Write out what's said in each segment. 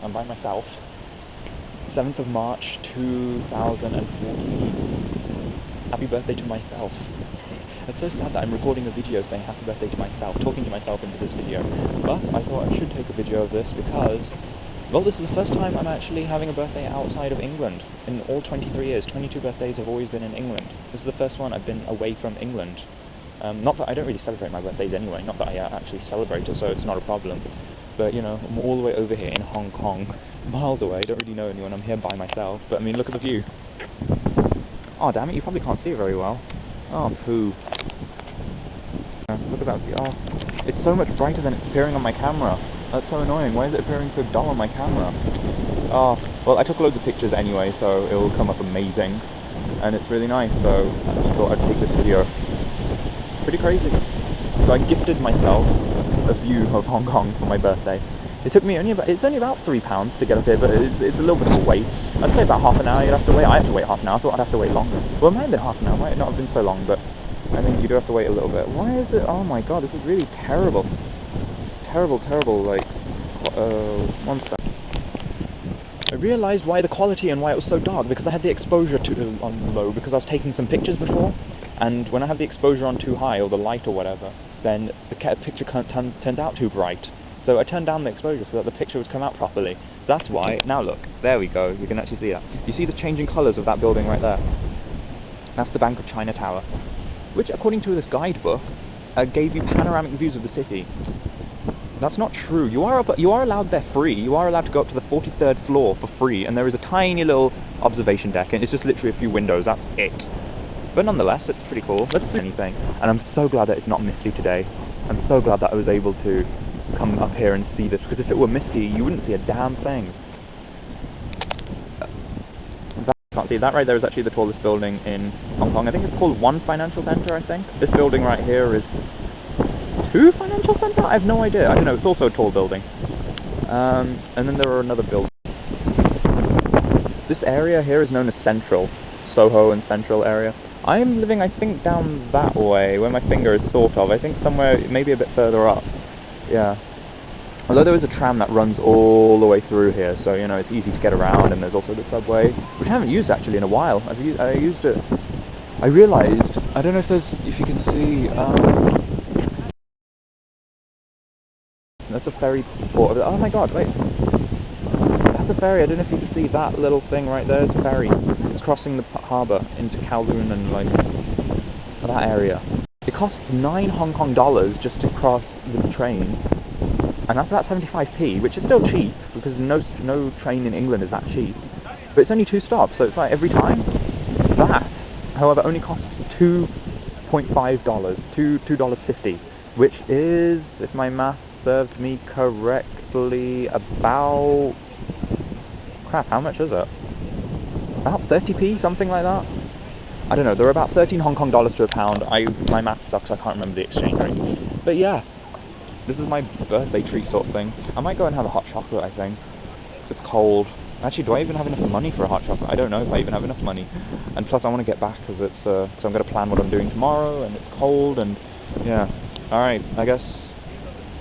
I'm by myself. 7th of March 2014. Happy birthday to myself. It's so sad that I'm recording a video saying happy birthday to myself, talking to myself into this video. But I thought I should take a video of this because, well, this is the first time I'm actually having a birthday outside of England. In all 23 years, 22 birthdays have always been in England. This is the first one I've been away from England. Not that I don't really celebrate my birthdays anyway, not that I actually celebrate it, so it's not a problem. But, you know, I'm all the way over here in Hong Kong, miles away, don't really know anyone, I'm here by myself. But, I mean, look at the view. Oh, damn it, you probably can't see it very well. Oh, poo. Look at that view. Oh, it's so much brighter than it's appearing on my camera. That's so annoying. Why is it appearing so dull on my camera? Oh, well, I took loads of pictures anyway, so it will come up amazing. And it's really nice, so I just thought I'd take this video. Pretty crazy. So I gifted myself a view of Hong Kong for my birthday. It took me it's only about £3 to get up here, but it's a little bit of a wait. I'd say about half an hour you'd have to wait. I have to wait half an hour. I thought I'd have to wait longer. Well, it might have been half an hour. It might not have been so long, but I think you do have to wait a little bit. Why is it? Oh my god, this is really terrible. Terrible, like, one sec. I realised why the quality and why it was so dark, because I had the exposure on low, because I was taking some pictures before, and when I have the exposure on too high, or the light or whatever, then the picture turns out too bright. So I turned down the exposure so that the picture would come out properly. So that's why. Now look, there we go, you can actually see that. You see the changing colours of that building right there? That's the Bank of China Tower, which according to this guidebook, gave you panoramic views of the city. That's not true. You are allowed there free. You are allowed to go up to the 43rd floor for free, and there is a tiny little observation deck, and it's just literally a few windows, that's it. But nonetheless, it's pretty cool. Let's do anything. And I'm so glad that it's not misty today. I'm so glad that I was able to come up here and see this, because if it were misty, you wouldn't see a damn thing. Can't see that right there is actually the tallest building in Hong Kong. I think it's called One Financial Centre, I think. This building right here is 2 Financial Centre? I have no idea. I don't know, it's also a tall building. And then there are another building. This area here is known as Central. Soho and Central area. I'm living, I think, down that way, where my finger is sort of. I think somewhere, maybe a bit further up. Yeah. Although there is a tram that runs all the way through here, so, you know, it's easy to get around, and there's also the subway, which I haven't used actually in a while. I used it. I realised, I don't know if you can see, that's a ferry port. Oh my god, wait. That's a ferry. I don't know if you can see that little thing right there. It's a ferry. It's crossing the harbour into Kowloon and, like, that area. It costs 9 Hong Kong dollars just to cross the train. And that's about 75p, which is still cheap, because no train in England is that cheap. But it's only 2 stops, so it's like every time. That, however, only costs $2.5, $2.50, which is, if my math serves me correctly, about... Crap, how much is it? About 30p, something like that? I don't know, they're about 13 Hong Kong dollars to a pound. My math sucks, I can't remember the exchange rate. But yeah. This is my birthday treat sort of thing. I might go and have a hot chocolate, I think. Because it's cold. Actually, do I even have enough money for a hot chocolate? I don't know if I even have enough money. And plus I want to get back because I'm going to plan what I'm doing tomorrow, and it's cold, and yeah. Alright, I guess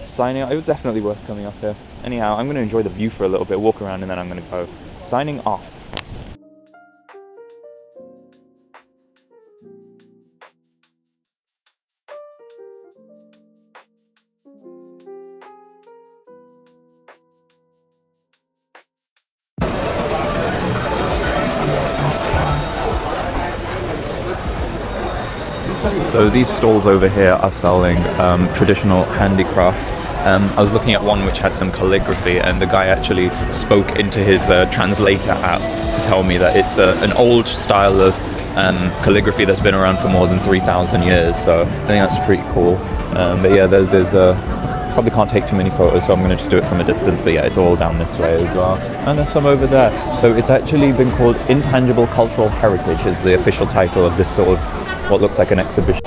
signing out. It was definitely worth coming up here. Anyhow, I'm going to enjoy the view for a little bit, walk around, and then I'm going to go. Signing off. So these stalls over here are selling traditional handicrafts. I was looking at one which had some calligraphy, and the guy actually spoke into his translator app to tell me that it's an old style of calligraphy that's been around for more than 3,000 years, so I think that's pretty cool. But yeah, there's probably can't take too many photos, so I'm going to just do it from a distance, but yeah, it's all down this way as well. And there's some over there. So it's actually been called Intangible Cultural Heritage is the official title of this sort of what looks like an exhibition.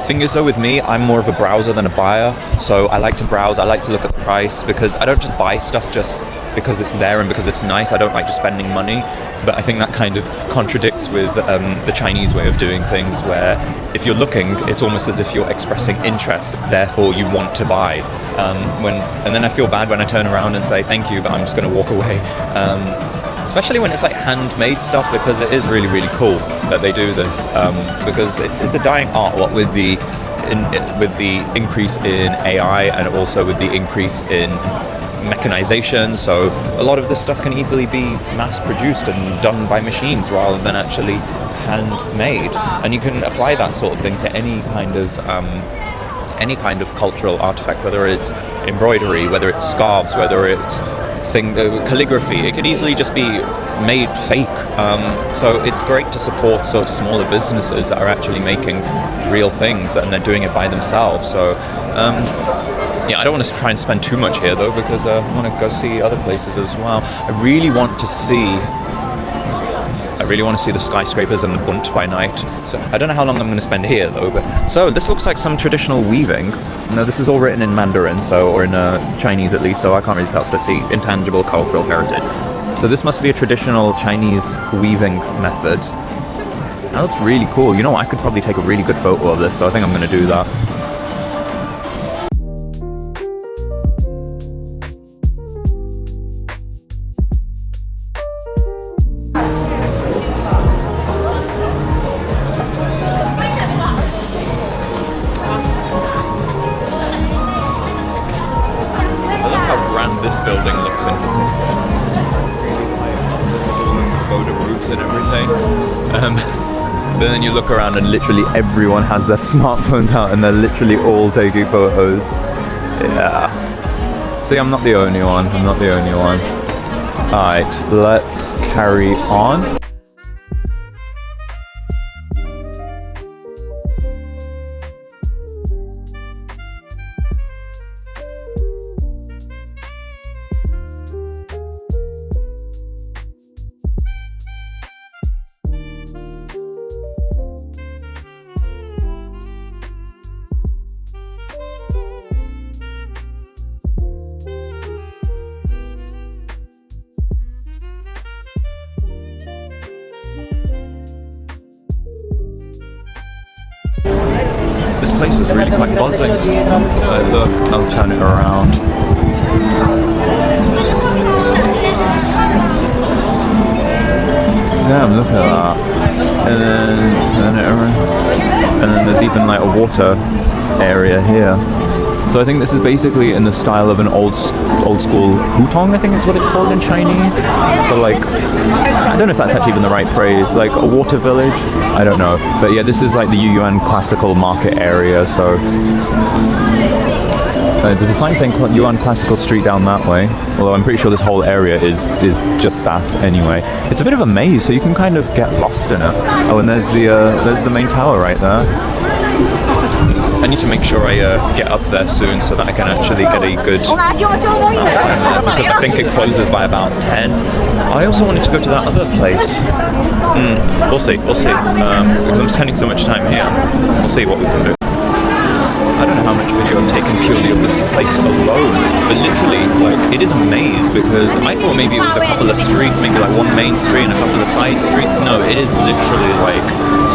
Thing is though, with me, I'm more of a browser than a buyer, so I like to browse, I like to look at the price, because I don't just buy stuff just because it's there and because it's nice. I don't like just spending money, but I think that kind of contradicts with the Chinese way of doing things, where if you're looking, it's almost as if you're expressing interest, therefore you want to buy. and then I feel bad when I turn around and say thank you, but I'm just going to walk away. Especially when it's like handmade stuff, because it is really, really cool that they do this, because it's a dying art, what with the increase in AI and also with the increase in mechanization. So a lot of this stuff can easily be mass produced and done by machines rather than actually handmade, and you can apply that sort of thing to any kind of cultural artifact, whether it's embroidery, whether it's scarves, whether it's calligraphy. It could easily just be made fake. So it's great to support sort of smaller businesses that are actually making real things and they're doing it by themselves. So yeah, I don't want to try and spend too much here though, because I want to go see other places as well. I really want to see the skyscrapers and the Bund by night. So I don't know how long I'm going to spend here though. But so this looks like some traditional weaving. No, this is all written in Mandarin, or in Chinese at least. So I can't really tell. So let's see, intangible cultural heritage. So this must be a traditional Chinese weaving method. That looks really cool. You know what? I could probably take a really good photo of this. So I think I'm going to do that. This building looks in photo groups and everything, but then you look around and literally everyone has their smartphones out and they're literally all taking photos. Yeah, see, I'm not the only one. Alright, let's carry on. This place is really quite buzzing. Look, I'll turn it around. Damn, look at that. And then turn it around. And then there's even like a water area here. So I think this is basically in the style of an old school Pudong, I think is what it's called in Chinese. So like, I don't know if that's actually even the right phrase, like a water village, I don't know. But yeah, this is like the Yuan classical market area, so there's a fine thing called Yuan Classical Street down that way, although I'm pretty sure this whole area is just that anyway. It's a bit of a maze, so you can kind of get lost in it. Oh, and there's the main tower right there. I need to make sure I get up there soon so that I can actually get a good because I think it closes by about 10. I also wanted to go to that other place. We'll see. Because I'm spending so much time here. We'll see what we can do. I don't know how much video I've taken purely of this place alone, but literally, like, it is a maze because I thought maybe it was a couple of streets, maybe like one main street and a couple of side streets. No, it is literally like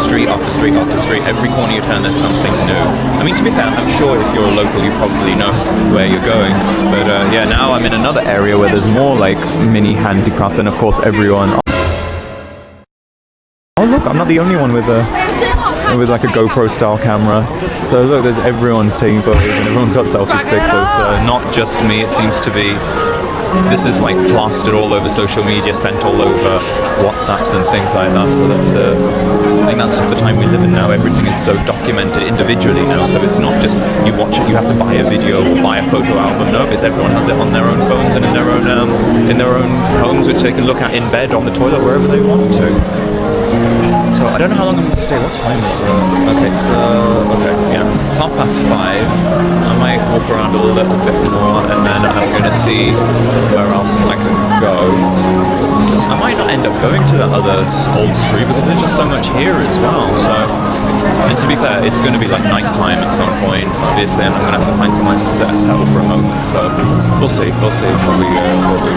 street after street after street. Every corner you turn, there's something new. I mean, to be fair, I'm sure if you're a local, you probably know where you're going. But yeah, now I'm in another area where there's more like mini handicrafts, and of course everyone. Oh look, I'm not the only one with like a GoPro style camera. So look, there's everyone's taking photos and everyone's got selfie sticks. So it's not just me, it seems to be. This is like plastered all over social media, sent all over WhatsApps and things like that. So that's I think that's just the time we live in now. Everything is so documented individually now. So it's not just you watch it, you have to buy a video or buy a photo album. No, it's everyone has it on their own phones and in their own homes, which they can look at in bed, on the toilet, wherever they want to. So I don't know how long I'm going to stay. What time is it? Okay, yeah, it's 5:30. I might walk around a little bit more, and then I'm going to see where else I can go. I might not end up going to that other old street because there's just so much here as well. So, and to be fair, it's going to be like night time at some point, obviously, and I'm going to have to find somewhere to settle for a moment. So we'll see what we do.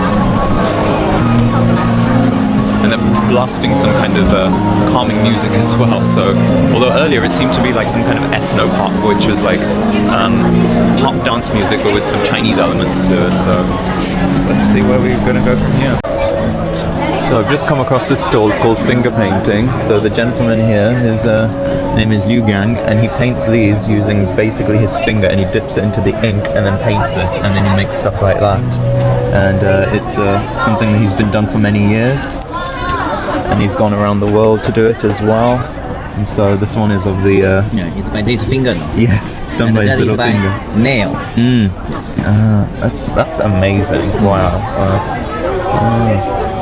and they're blasting some kind of calming music as well. So, although earlier it seemed to be like some kind of ethno pop, which was like pop dance music, but with some Chinese elements to it. So, let's see where we're gonna go from here. So I've just come across this stall. It's called finger painting. So the gentleman here, his name is Liu Gang, and he paints these using basically his finger, and he dips it into the ink and then paints it, and then he makes stuff like that. And it's something that he's been done for many years, and he's gone around the world to do it as well. And so this one is of the yeah, it's by this finger. yes, done by his little finger. Nail. Yes. That's amazing. Wow.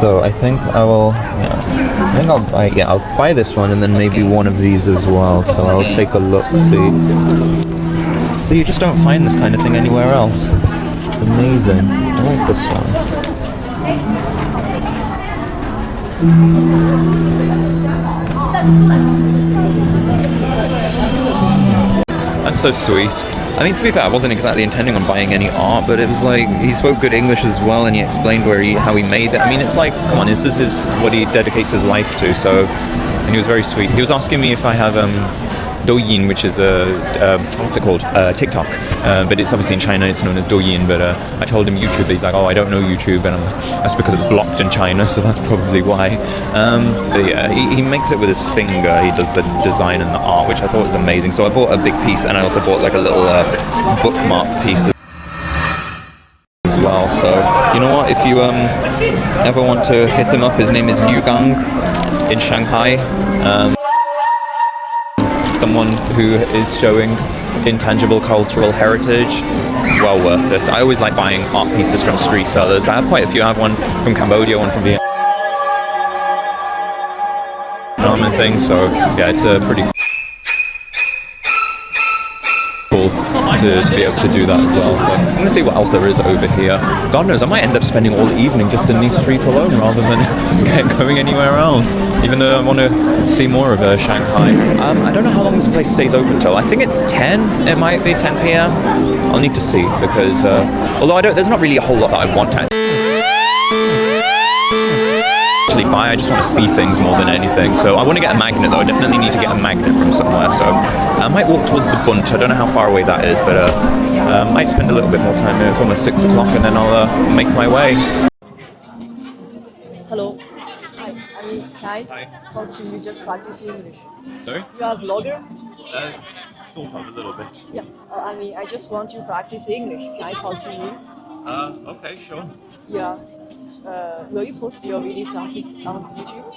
So I think I will. Yeah, I think I'll buy this one and then maybe one of these as well. So I'll take a look, see. So you just don't find this kind of thing anywhere else. It's amazing. I like this one. That's so sweet. I mean, to be fair, I wasn't exactly intending on buying any art, but it was like, he spoke good English as well, and he explained how he made it. I mean, it's like, come on, this is what he dedicates his life to, so, and he was very sweet. He was asking me if I have Douyin, which is what's it called? TikTok. But it's obviously in China, it's known as Douyin, but I told him YouTube, but he's like, oh, I don't know YouTube, and that's because it's blocked in China, so that's probably why. But yeah, he makes it with his finger. He does the design and the art, which I thought was amazing. So I bought a big piece, and I also bought like a little bookmark piece as well. So, you know what, if you ever want to hit him up, his name is Liu Gang in Shanghai. Someone who is showing intangible cultural heritage, well worth it. I always like buying art pieces from street sellers. I have quite a few. I have one from Cambodia, one from Vietnam and things, so yeah, it's a pretty cool to be able to do that as well. So I'm gonna see what else there is over here. God knows, I might end up spending all the evening just in these streets alone rather than going anywhere else, even though I want to see more of Shanghai. I don't know how long this place stays open till. I think it's 10. It might be 10 p.m. I'll need to see, because although there's not really a whole lot that I want to actually buy. I just want to see things more than anything. So I want to get a magnet though. I definitely need to get a magnet from somewhere. So I might walk towards the Bunch. I don't know how far away that is, but I might spend a little bit more time here. It's almost 6 o'clock, and then I'll make my way. Hello. Hi. Can I talk to you, just practice English? Sorry? You are a vlogger? Sort of, a little bit. Yeah. I just want to practice English. Can I talk to you? Okay, sure. Yeah. Will you post your videos on YouTube?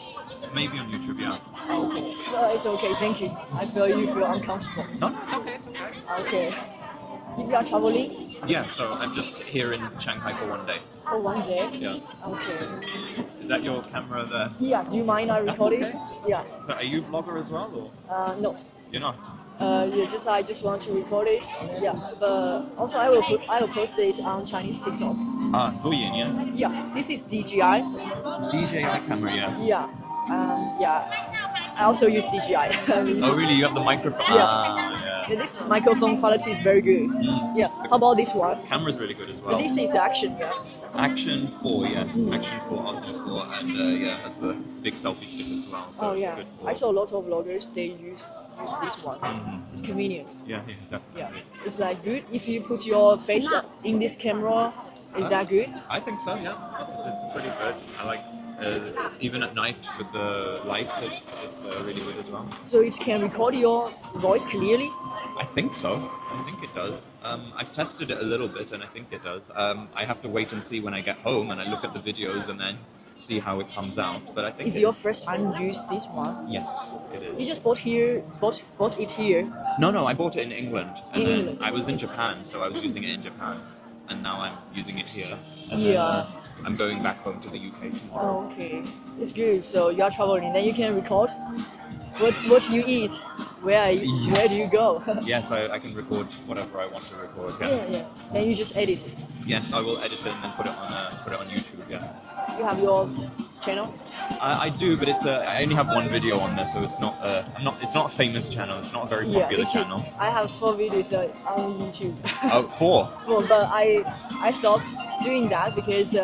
Maybe on YouTube, yeah. Okay. It's okay, thank you. I feel you feel uncomfortable. No, it's okay, it's okay. Okay. If you are traveling? Yeah, so I'm just here in Shanghai for one day. For one day? Yeah. Okay. Is that your camera there? Yeah, do you mind I record it? Yeah. So are you a vlogger as well, or? No. You're not? I just want to record it. Yeah, but also I will post it on Chinese TikTok. Douyin, yes. Yeah, this is DJI. DJI camera, yes. Yeah, yeah. I also use DJI. Oh really? You have the microphone? Yeah. Yeah, this microphone quality is very good. Yeah. How about this one? Camera's really good as well. This is action, yeah. Action 4, yes. Action 4, Osmo 4, and yeah, has the big selfie stick as well. So Oh it's yeah. good for... I saw a lot of vloggers. They use this one. It's convenient. Yeah, definitely. Yeah. It's like good if you put your face in this camera. Is that good? I think so, yeah. It's pretty good. I like, even at night with the lights, it's really good as well. So it can record your voice clearly? I think so. I think it does. I've tested it a little bit, and I think it does. I have to wait and see when I get home, and I look at the videos and then see how it comes out. But I think Is your first time to use this one? Yes, it is. You just bought it here? No, I bought it in England. And In then England. I was in Japan, so I was using it in Japan. And now I'm using it here. And Yeah. then, I'm going back home to the UK tomorrow. Oh, okay. It's good. So you are traveling, then you can record what you eat. Where do you go? Yes, I can record whatever I want to record. Yeah. Then you just edit it. Yes, I will edit it and then put it on YouTube. Yes. You have your channel? I do, but I only have one video on there, so it's not. It's not a famous channel. It's not a very popular channel. I have 4 videos on YouTube. Oh, 4. Well, but I stopped doing that because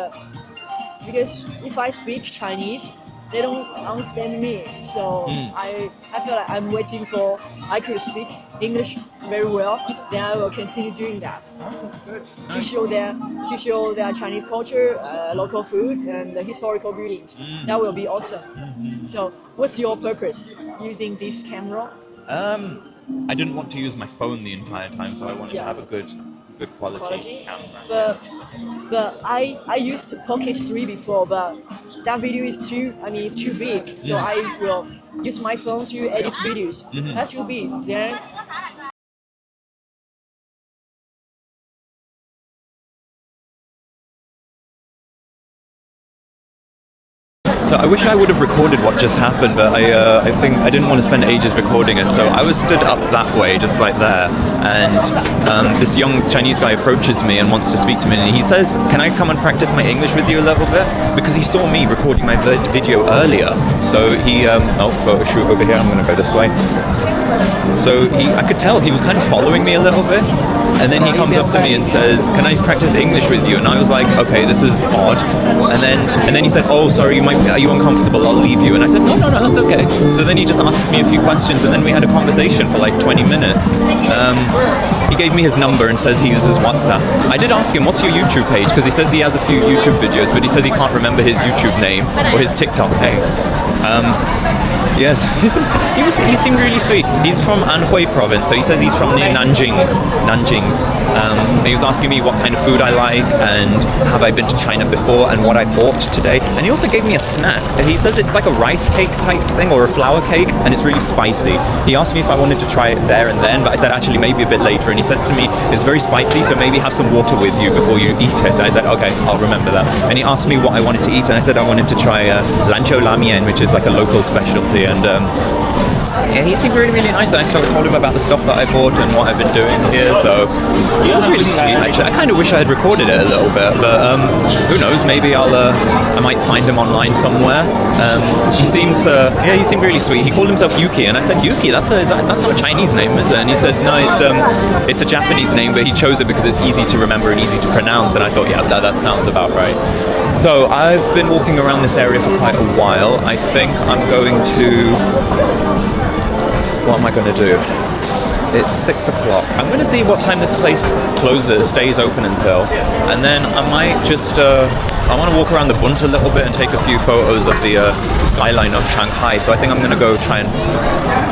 if I speak Chinese, they don't understand me. So I feel like I'm waiting for I could speak English very well. Then I will continue doing that. That's good. To show their Chinese culture, local food, and the historical buildings. That will be awesome. So, what's your purpose using this camera? I didn't want to use my phone the entire time, so I wanted to have a good quality camera. But I used Pocket 3 before, but that video is it's too big. So I will use my phone to edit videos. That should be then. So I wish I would have recorded what just happened, but I think I didn't want to spend ages recording it. So I was stood up that way, just like there, and this young Chinese guy approaches me and wants to speak to me, and he says, "Can I come and practice my English with you a little bit?" Because he saw me recording my video earlier. So he, photo shoot over here. I'm going to go this way. So I could tell he was kind of following me a little bit, and then he comes up to me and says, "Can I practice English with you?" And I was like, "Okay, this is odd." And then he said, "Oh, sorry, are you uncomfortable? I'll leave you." And I said, "No, that's okay." So then he just asks me a few questions, and then we had a conversation for like 20 minutes. He gave me his number and says he uses WhatsApp. I did ask him, "What's your YouTube page?" Because he says he has a few YouTube videos, but he says he can't remember his YouTube name or his TikTok name. Yes, he seemed really sweet. He's from Anhui province, so he says he's from near Nanjing. He was asking me what kind of food I like and have I been to China before and what I bought today. And he also gave me a snack. He says it's like a rice cake type thing or a flour cake, and it's really spicy. He asked me if I wanted to try it there and then, but I said actually maybe a bit later. And he says to me, "It's very spicy, so maybe have some water with you before you eat it." I said, "Okay, I'll remember that." And he asked me what I wanted to eat, and I said I wanted to try lanzhou lamian, which is like a local specialty. And yeah, he seemed really, really nice. I told him about the stuff that I bought and what I've been doing here, so it was really sweet. Actually, I kind of wish I had recorded it a little bit, but who knows? Maybe I might find him online somewhere. He seemed really sweet. He called himself Yuki, and I said, "Yuki, that's not a Chinese name, is it?" And he says, "No, it's a Japanese name, but he chose it because it's easy to remember and easy to pronounce." And I thought, yeah, that sounds about right. So I've been walking around this area for quite a while. I think I'm going to... What am I going to do? It's 6 o'clock. I'm going to see what time this place closes, stays open until, and then I might just, I want to walk around the Bund a little bit and take a few photos of the skyline of Shanghai. So I think I'm going to go try and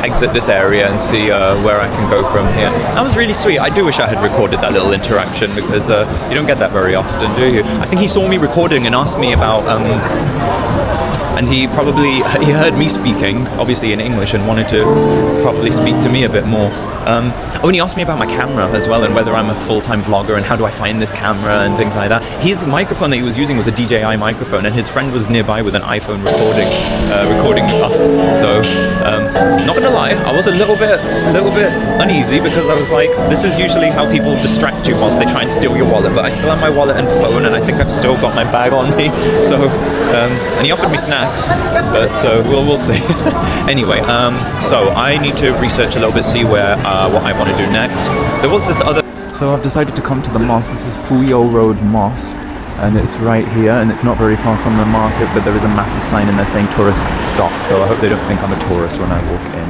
exit this area and see where I can go from here. That was really sweet. I do wish I had recorded that little interaction because you don't get that very often, do you? I think he saw me recording and asked me about... and he heard me speaking, obviously in English, and wanted to probably speak to me a bit more. And he asked me about my camera as well, and whether I'm a full-time vlogger, and how do I find this camera, and things like that. His microphone that he was using was a DJI microphone, and his friend was nearby with an iPhone recording us. So, not gonna lie, I was a little bit uneasy, because I was like, this is usually how people distract you whilst they try and steal your wallet, but I still have my wallet and phone, and I think I've still got my bag on me. So, and he offered me snacks, but so we'll see. Anyway, so I need to research a little bit, see where what I want to do next. There was this other... So I've decided to come to the mosque. This is Fuyou Road Mosque, and it's right here, and it's not very far from the market, but there is a massive sign in there saying tourists stop, so I hope they don't think I'm a tourist when I walk in.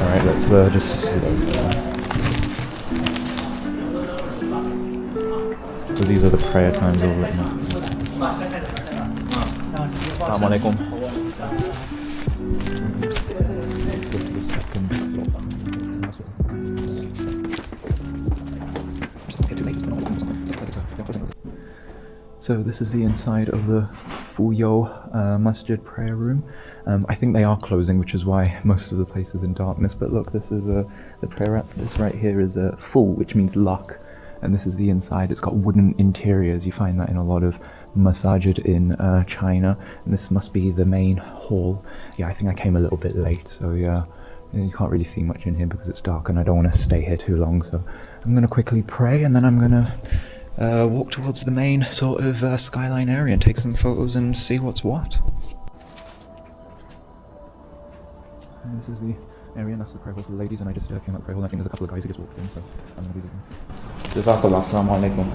Alright, let's just... So these are the prayer times over at Assalamu alaikum. Let's go to the second floor. So this is the inside of the Fuyou Masjid prayer room. I think they are closing, which is why most of the place is in darkness. But look, this is the prayer mat. So this right here is full, which means luck. And this is the inside. It's got wooden interiors. You find that in a lot of masajid in China. And this must be the main hall. Yeah, I think I came a little bit late, so yeah, you can't really see much in here because it's dark, and I don't want to stay here too long. So I'm going to quickly pray, and then I'm going to walk towards the main sort of skyline area and take some photos and see what's what. And this is the area, and that's the prayer hall for the ladies, and I just came up the prayer hall, and I think there's a couple of guys who just walked in, so I'm going to be looking. Jazakallah, assalamu alaikum.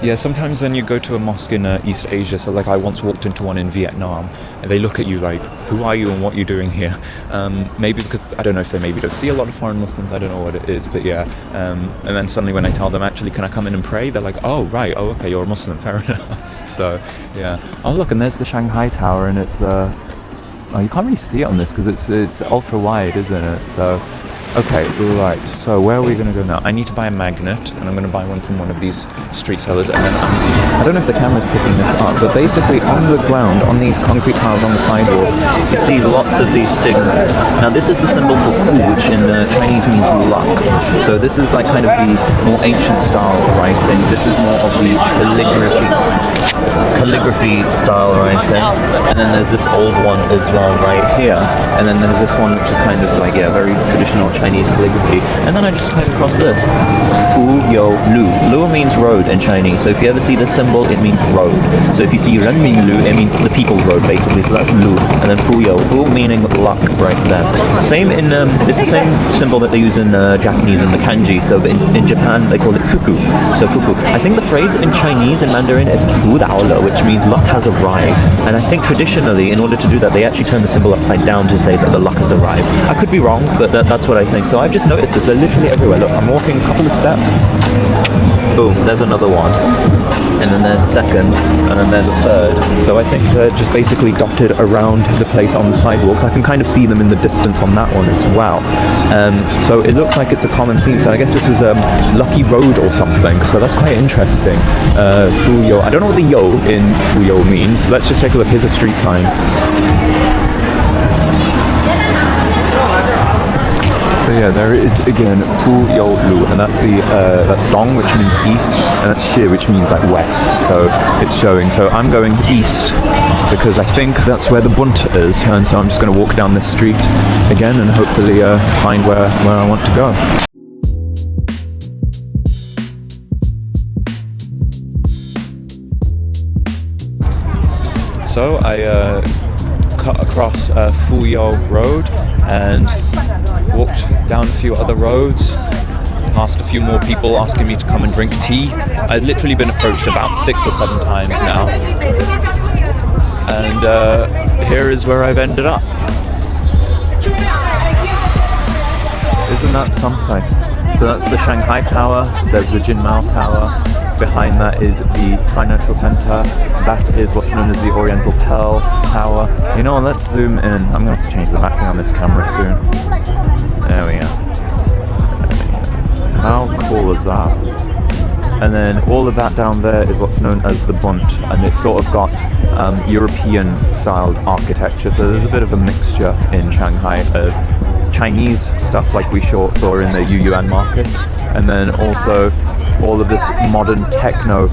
Yeah, sometimes then you go to a mosque in East Asia, so like I once walked into one in Vietnam, and they look at you like, who are you and what are you doing here? Maybe because, I don't know if they maybe don't see a lot of foreign Muslims, I don't know what it is, but yeah. And then suddenly when I tell them, actually, can I come in and pray? They're like, oh, right, oh, okay, you're a Muslim, fair enough. So, yeah. Oh, look, and there's the Shanghai Tower, and it's, oh, you can't really see it on this because it's ultra wide, isn't it? So, okay, right, so where are we going to go now? I need to buy a magnet, and I'm going to buy one from one of these street sellers, and then I don't know if the camera's picking this up, but basically on the ground, on these concrete tiles on the sidewalk, you see lots of these signals. Now this is the symbol for fu, which in Chinese means luck. So this is like kind of the more ancient style writing. This is more of the calligraphy style writing, and then there's this old one as well right here, and then there's this one which is kind of like, yeah, very traditional Chinese calligraphy, and then I just came across this. Fu You Lu. Lu means road in Chinese, so if you ever see this symbol, it means road. So if you see Ren Min Lu, it means the people's road, basically, so that's Lu. And then Fu You, Fu meaning luck right there. Same in, it's the same symbol that they use in Japanese in the kanji, so in Japan they call it kuku. So kuku. I think the phrase in Chinese, in Mandarin, is Fu Dao Le, which means luck has arrived. And I think traditionally, in order to do that, they actually turn the symbol upside down to say that the luck has arrived. I could be wrong, but that's what I think. So I've just noticed this, they're literally everywhere. Look, I'm walking a couple of steps, boom, there's another one, and then there's a second, and then there's a third. So I think they're just basically dotted around the place on the sidewalks. I can kind of see them in the distance on that one as well. So it looks like it's a common theme, so I guess this is Lucky Road or something, so that's quite interesting. Fu You, I don't know what the yo in Fu You means. Let's just take a look. Here's a street sign. So yeah, there is again Fu You Lu, and that's the that's Dong, which means east, and that's Shi, which means like west. So it's showing. So I'm going east because I think that's where the bunt is, and so I'm just going to walk down this street again and hopefully find where I want to go. So I cut across Fu You Road and walked down a few other roads, past a few more people asking me to come and drink tea. I've literally been approached about 6 or 7 times now, and here is where I've ended up. Isn't that something? So that's the Shanghai Tower, there's the Jinmao Tower, behind that is the financial center, that is what's known as the Oriental Pearl Tower. You know, let's zoom in. I'm going to have to change the mapping on this camera soon. There we go. How cool is that? And then all of that down there is what's known as the Bunt, and it's sort of got European-styled architecture, so there's a bit of a mixture in Shanghai of Chinese stuff like we saw in the Yuyuan market, and then also all of this modern techno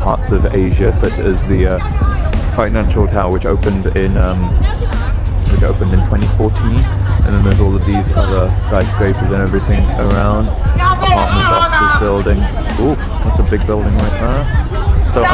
parts of Asia, such as the financial tower, which opened in 2014, and then there's all of these other skyscrapers and everything around, apartments, offices, buildings. Oof, that's a big building right there. So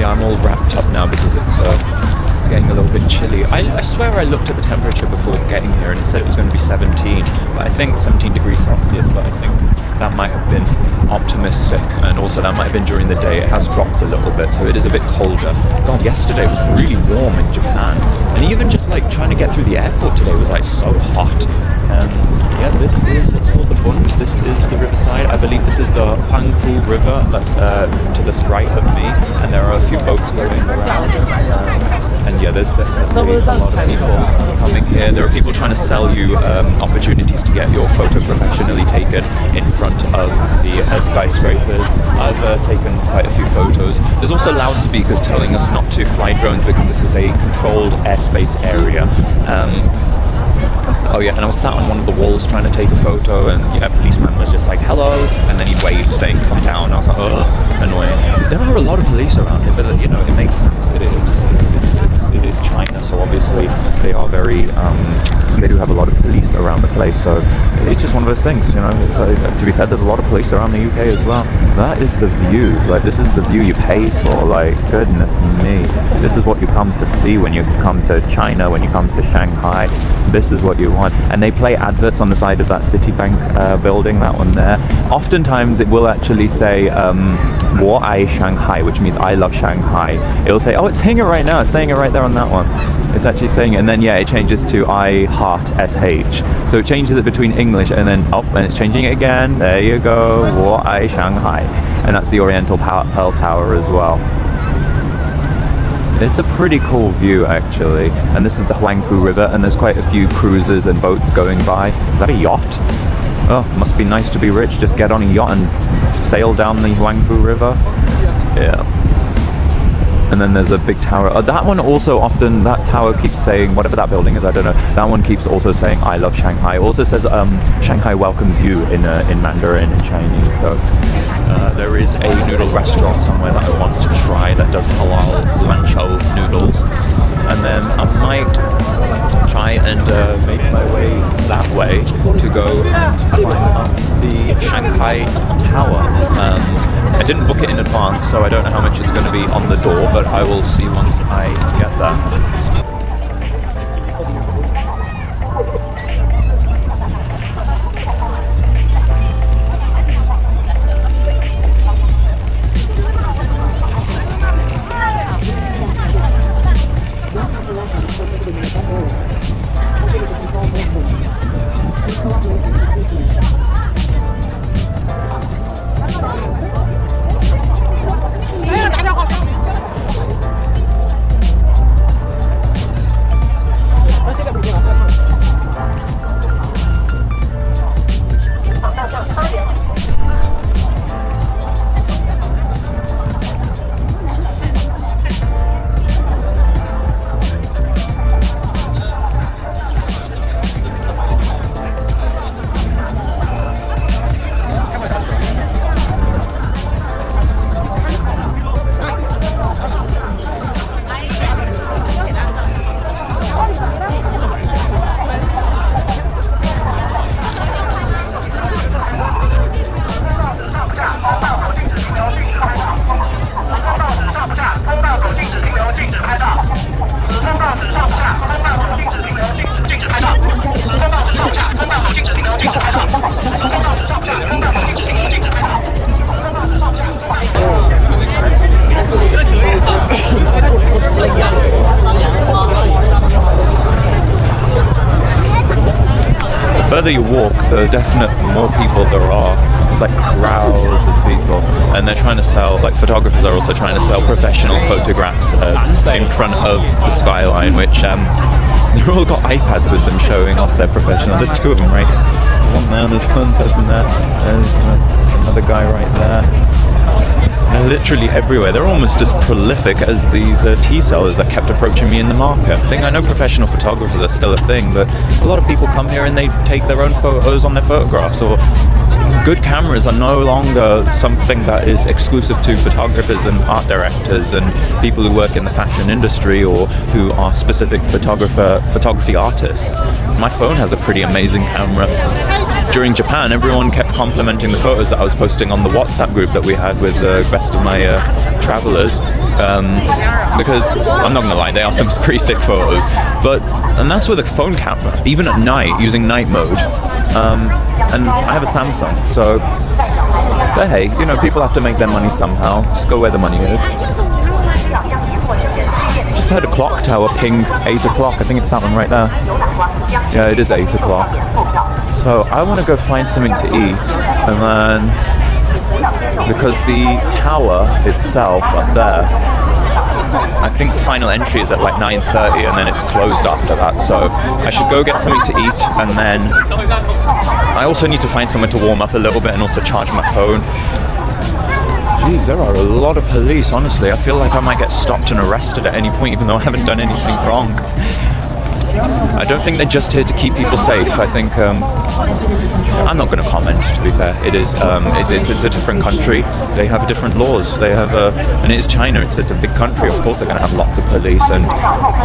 I'm all wrapped up now because it's getting a little bit chilly. I swear I looked at the temperature before getting here and it said it was going to be 17, but I think 17 degrees Celsius, but I think that might have been optimistic, and also that might have been during the day. It has dropped a little bit, so it is a bit colder. God, yesterday was really warm in Japan, and even just like trying to get through the airport today was like so hot. Yeah, this is what's called the Bund. This is the riverside. I believe this is the Huangpu River that's to the right of me, and there are a few boats going around. And yeah, there's definitely a lot of people coming here. There are people trying to sell you opportunities to get your photo professionally taken in front of the skyscrapers. I've taken quite a few photos. There's also loudspeakers telling us not to fly drones because this is a controlled airspace area. Oh yeah, and I was sat on one of the walls trying to take a photo, and yeah, a policeman was just like, hello, and then he waved saying, come down. I was like, ugh, annoying. There are a lot of police around here, but you know, it makes sense. It is China, so obviously they are very they do have a lot of police around the place, so it's just one of those things, you know. To be fair, there's a lot of police around the UK as well. That is the view, like this is the view you paid for, like goodness me. This is what you come to see when you come to China, when you come to Shanghai. This is what you want. And they play adverts on the side of that Citibank building, that one there. Oftentimes it will actually say 我爱 Shanghai, which means I love Shanghai. It will say, oh, it's saying it right now, it's saying it right there on that one. It's actually saying it, and then yeah, it changes to I heart SH. So it changes it between English and then up, and it's changing it again. There you go, 我爱 Shanghai. And that's the Oriental Pearl Tower as well. It's a pretty cool view actually, and this is the Huangpu River, and there's quite a few cruisers and boats going by. Is that a yacht? Oh, must be nice to be rich, just get on a yacht and sail down the Huangpu River. Yeah. And then there's a big tower. That one also often, that tower keeps saying, whatever that building is, I don't know, that one keeps also saying I love Shanghai. It also says Shanghai welcomes you in Mandarin, in Chinese. So there is a noodle restaurant somewhere that I want to try that does halal lanzhou noodles. And then I might try and make my way that way to go and climb up the Shanghai Tower. I didn't book it in advance, so I don't know how much it's going to be on the door, but I will see once I get there. The further you walk, the definitely more people there are. There's like crowds of people, and they're trying to sell, like photographers are also trying to sell professional photographs in front of the skyline, which they've all got iPads with them showing off their professional. There's two of them right, one there, there's one person there, there's another guy right there. They're literally everywhere. They're almost as prolific as these tea sellers that kept approaching me in the market. I know professional photographers are still a thing, but a lot of people come here and they take their own photos on their photographs, or good cameras are no longer something that is exclusive to photographers and art directors and people who work in the fashion industry or who are specific photography artists. My phone has a pretty amazing camera. During Japan, everyone kept complimenting the photos that I was posting on the WhatsApp group that we had with the rest of my travelers, because I'm not gonna lie, they are some pretty sick photos. And that's with a phone camera, even at night, using night mode. And I have a Samsung, so but hey, you know, people have to make their money somehow. Just go where the money is. Just heard a clock tower ping 8 o'clock. I think it's that one right there. Yeah, it is 8 o'clock. So I want to go find something to eat, and then because the tower itself up there, I think the final entry is at like 9:30, and then it's closed after that. So I should go get something to eat, and then I also need to find somewhere to warm up a little bit and also charge my phone. Jeez, there are a lot of police, honestly. I feel like I might get stopped and arrested at any point, even though I haven't done anything wrong. I don't think they're just here to keep people safe. I think I'm not going to comment, to be fair. It is, it's a different country. They have different laws. They have and it is China. It's a big country. Of course, they're going to have lots of police, and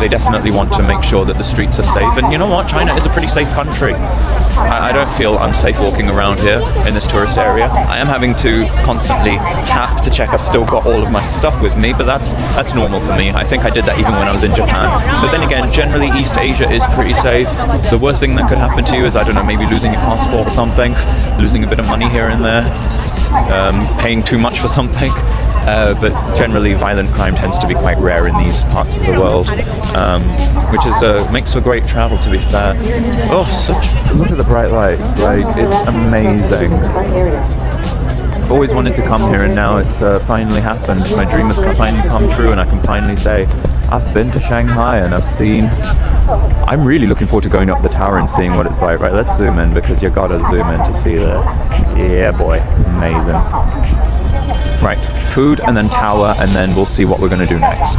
they definitely want to make sure that the streets are safe. And you know what? China is a pretty safe country. I don't feel unsafe walking around here in this tourist area. I am having to constantly tap to check I've still got all of my stuff with me, but that's normal for me. I think I did that even when I was in Japan. But then again, generally East Asia is pretty safe. The worst thing that could happen to you is, I don't know, maybe losing your passport or something, losing a bit of money here and there, paying too much for something. But generally violent crime tends to be quite rare in these parts of the world, which is makes for great travel, to be fair. Oh, look at the bright lights, like, it's amazing. I've always wanted to come here, and now it's finally happened. My dream has finally come true, and I can finally say I've been to Shanghai and I've seen. I'm really looking forward to going up the tower and seeing what it's like. Right, let's zoom in, because you gotta zoom in to see this. Yeah, boy, amazing. Right, food and then tower, and then we'll see what we're going to do next.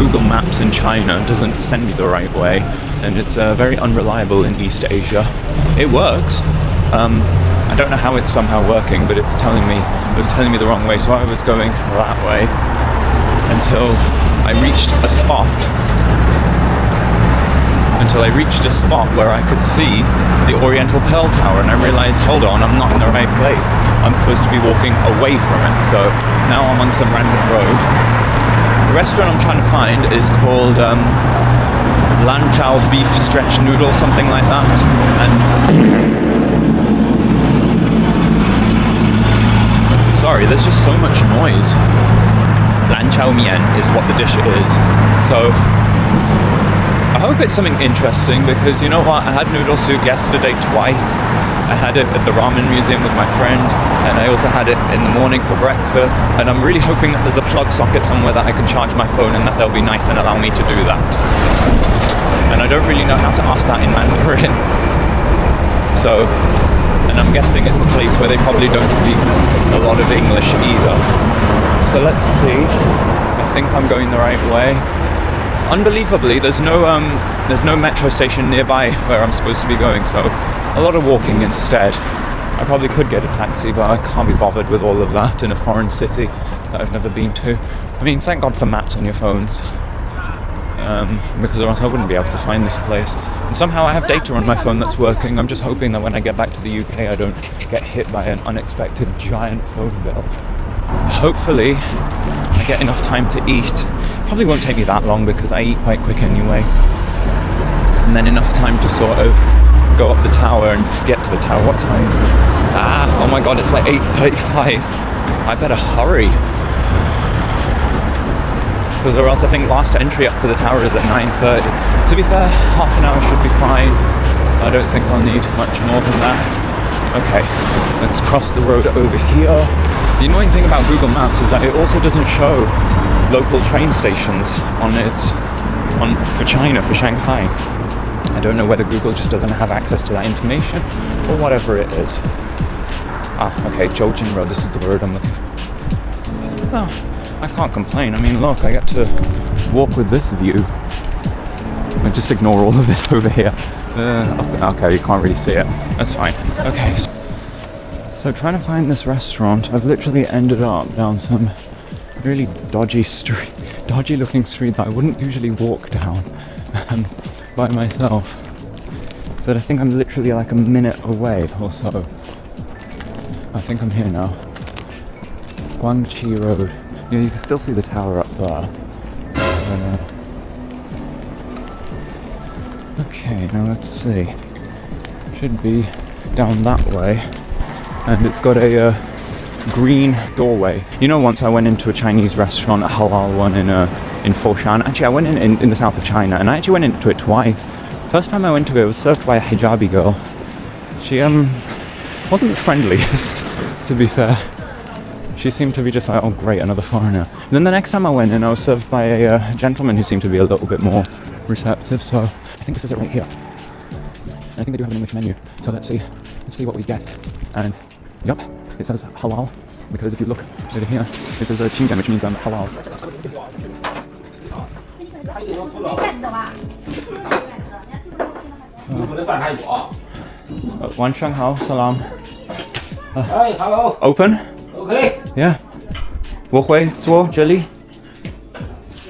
Google Maps in China doesn't send me the right way, and it's very unreliable in East Asia. It works. I don't know how it's somehow working, but it was telling me the wrong way, so I was going that way until I reached a spot where I could see the Oriental Pearl Tower, and I realized, hold on, I'm not in the right place. I'm supposed to be walking away from it, so now I'm on some random road. The restaurant I'm trying to find is called Lanzhou Beef Stretch Noodle, something like that, and sorry, there's just so much noise. Lanzhou Mian is what the dish is, so I hope it's something interesting, because you know what, I had noodle soup yesterday twice. I had it at the ramen museum with my friend, and I also had it in the morning for breakfast, and I'm really hoping that there's a plug socket somewhere that I can charge my phone and that they'll be nice and allow me to do that. And I don't really know how to ask that in Mandarin, so, and I'm guessing it's a place where they probably don't speak a lot of English either. So let's see. I think I'm going the right way. Unbelievably, there's no metro station nearby where I'm supposed to be going, so a lot of walking instead. I probably could get a taxi, but I can't be bothered with all of that in a foreign city that I've never been to. I mean, thank God for maps on your phones, because or else I wouldn't be able to find this place. And somehow I have data on my phone that's working. I'm just hoping that when I get back to the UK I don't get hit by an unexpected giant phone bill. Hopefully I get enough time to eat. Probably won't take me that long because I eat quite quick anyway. And then enough time to sort of go up the tower and get to the tower. What time is it? Oh my god, it's like 8:35. I better hurry. Because or else I think last entry up to the tower is at 9:30. To be fair, half an hour should be fine. I don't think I'll need much more than that. Okay, let's cross the road over here. The annoying thing about Google Maps is that it also doesn't show local train stations for China, for Shanghai. I don't know whether Google just doesn't have access to that information or whatever it is. Okay, Zhoujin Road, this is the word I'm looking for. Oh, I can't complain. I mean, look, I get to walk with this view. I just ignore all of this over here. Okay, you can't really see it. That's fine. Okay. So trying to find this restaurant, I've literally ended up down some really dodgy looking street that I wouldn't usually walk down by myself. But I think I'm literally like a minute away or so. I think I'm here now. Guangqi Road. Yeah, you can still see the tower up there. Okay, now let's see. Should be down that way. And it's got a green doorway. You know, once I went into a Chinese restaurant, a halal one in Foshan. Actually, I went in the south of China, and I actually went into it twice. First time I went to it was served by a hijabi girl. She wasn't the friendliest, to be fair. She seemed to be just like, oh great, another foreigner. And then the next time I went in, I was served by a gentleman who seemed to be a little bit more receptive. So I think this is it right here. And I think they do have an English menu. So let's see what we get. And yup, it says halal, because if you look over here, it says Qingdian, which means halal. Wan Shanghai, salam. Hey, hello. Open? Okay. Yeah. 我会做这里。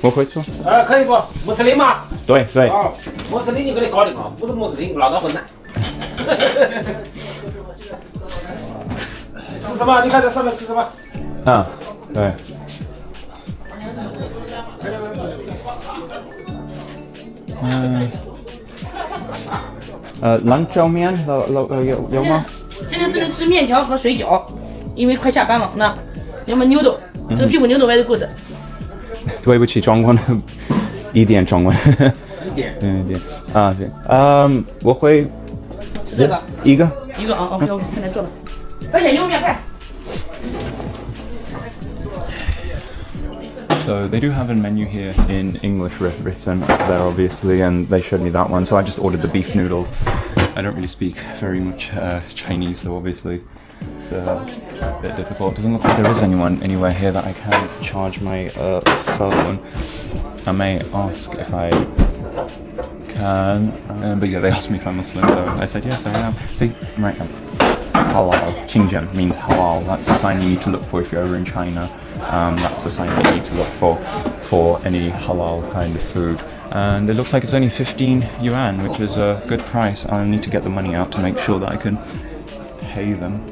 我会做。可以不？穆斯林吗？对对。哦，穆斯林你给你搞定啊，不是穆斯林老大混蛋。吃什么？你看这上面吃什么？啊，对。兰州面有吗？现在只能吃面条和水饺，因为快下班了。那要么noodle，这个屁股noodle very good。对不起，中文一点中文。一点。一点啊，对。我会吃这个。一个啊 ，OK， 快来做了。快点，油面快。So they do have a menu here in English written up there, obviously, and they showed me that one. So I just ordered the beef noodles. I don't really speak very much Chinese, so obviously a bit difficult. Doesn't look like there is anyone anywhere here that I can charge my phone. I may ask if I can, but yeah, they asked me if I'm Muslim, so I said yes, I am. See, right now, halal, Xinjiang means halal. That's the sign you need to look for if you're ever in China. That's the sign that you need to look for any halal kind of food. And it looks like it's only 15 yuan, which is a good price. I'll need to get the money out to make sure that I can pay them.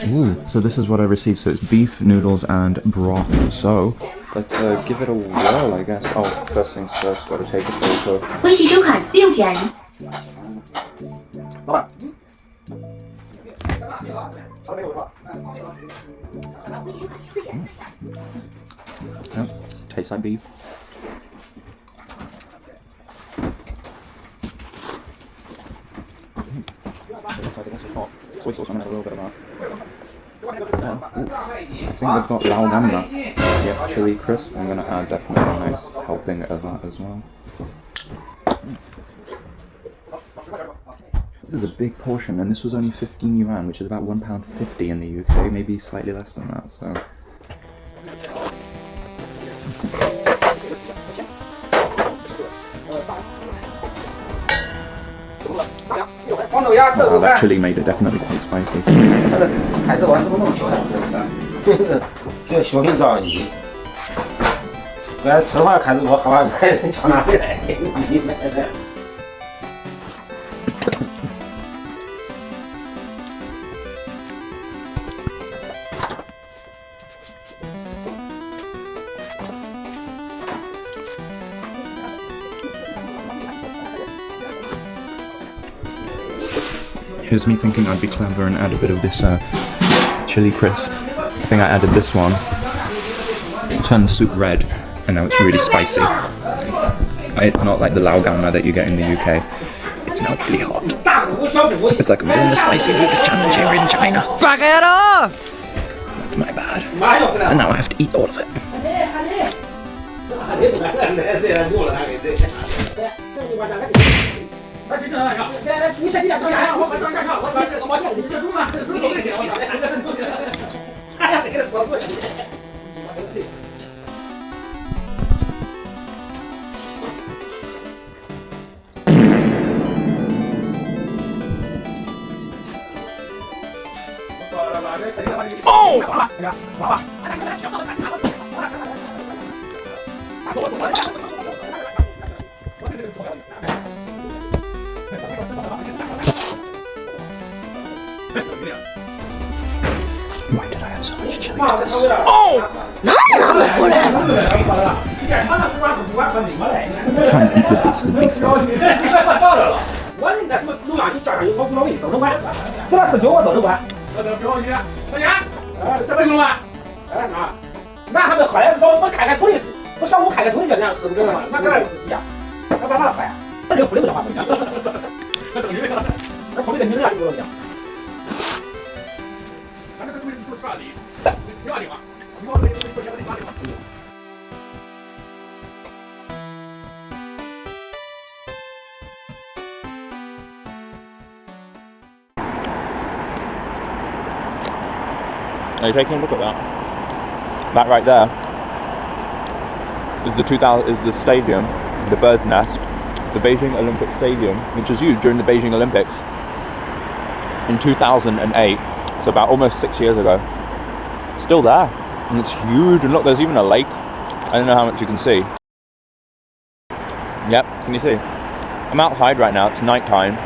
Ooh, so this is what I received. So it's beef, noodles, and broth. So let's give it a whirl, I guess. Oh, first things first, gotta take a photo. 微信收看6点。老板。Yep, tastes like beef. Looks like it has hot soy sauce. I'm gonna have a little bit of that. I think they've got lao gamna. Yep, chili crisp. I'm gonna add definitely a nice helping of that as well. This is a big portion, and this was only 15 yuan, which is about £1.50 in the UK, maybe slightly less than that. So. Wow, that chili made it definitely quite spicy. 这小品造诣，来吃饭开始我好像从哪里来？ Here's me thinking I'd be clever and add a bit of this chili crisp. I think I added this one. Turned the soup red, and now it's really spicy. It's not like the lao gamna that you get in the UK. It's now really hot. It's like I'm doing the spicy noodles challenge here in China. That's my bad. And now I have to eat all of it. Why did I add so much chili to this? Oh! I'm trying to eat the bits of beef though. 我那个什么路上你站上有跑不到位，等着管，4849我等着管。我等着你，大家，这没用吗？啊，那还没喝呀？我开开腿，我上午开开腿就那样喝不着了嘛？那当然不一样，那干嘛喝呀？那就不能讲话不一样。那等于那后面的名字就不一样。咱这个东西就是啥的，你话的嘛，你话的不讲的话的嘛。 Are you taking a look at that? That right there is the stadium, the bird's nest, the Beijing Olympic Stadium, which was used during the Beijing Olympics in 2008. So about almost 6 years ago. It's still there, and it's huge. And look, there's even a lake. I don't know how much you can see. Yep, can you see? I'm outside right now. It's night time.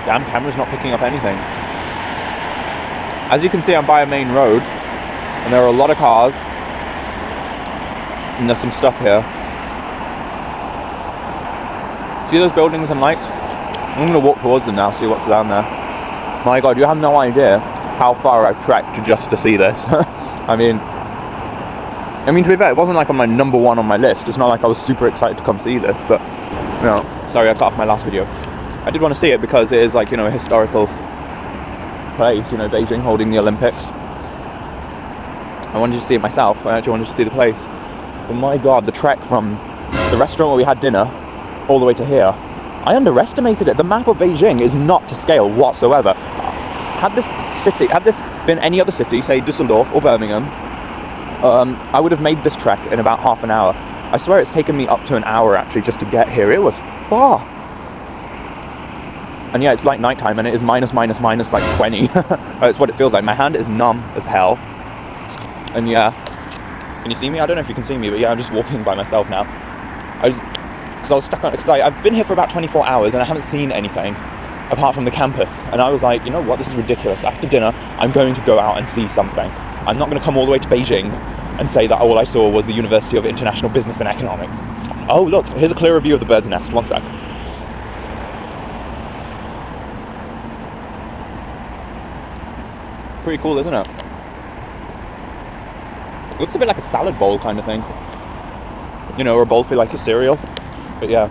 Damn, camera's not picking up anything. As you can see, I'm by a main road, and there are a lot of cars, and there's some stuff here. See those buildings and lights? I'm going to walk towards them now, see what's down there. My god, you have no idea how far I've trekked just to see this. I mean, to be fair, it wasn't like on my number one on my list. It's not like I was super excited to come see this, but, you know, sorry, I cut off my last video. I did want to see it because it is like, you know, a historical place, you know, Beijing holding the Olympics. I wanted to see it myself. I actually wanted to see the place. But my god, the trek from the restaurant where we had dinner all the way to here I underestimated it. The map of Beijing is not to scale whatsoever. Had this been any other city, say Düsseldorf or Birmingham, I would have made this trek in about half an hour. I swear it's taken me up to an hour actually just to get here. It was far. And yeah, it's like nighttime and it is minus like 20. It's what it feels like. My hand is numb as hell. And yeah, can you see me? I don't know if you can see me, but yeah, I'm just walking by myself now. Because I was stuck on, because I've been here for about 24 hours and I haven't seen anything apart from the campus. And I was like, you know what, this is ridiculous. After dinner, I'm going to go out and see something. I'm not going to come all the way to Beijing and say that all I saw was the University of International Business and Economics. Oh, look, here's a clearer view of the bird's nest. One sec. Pretty cool, isn't it? Looks a bit like a salad bowl kind of thing. You know, or a bowl for like a cereal. But yeah.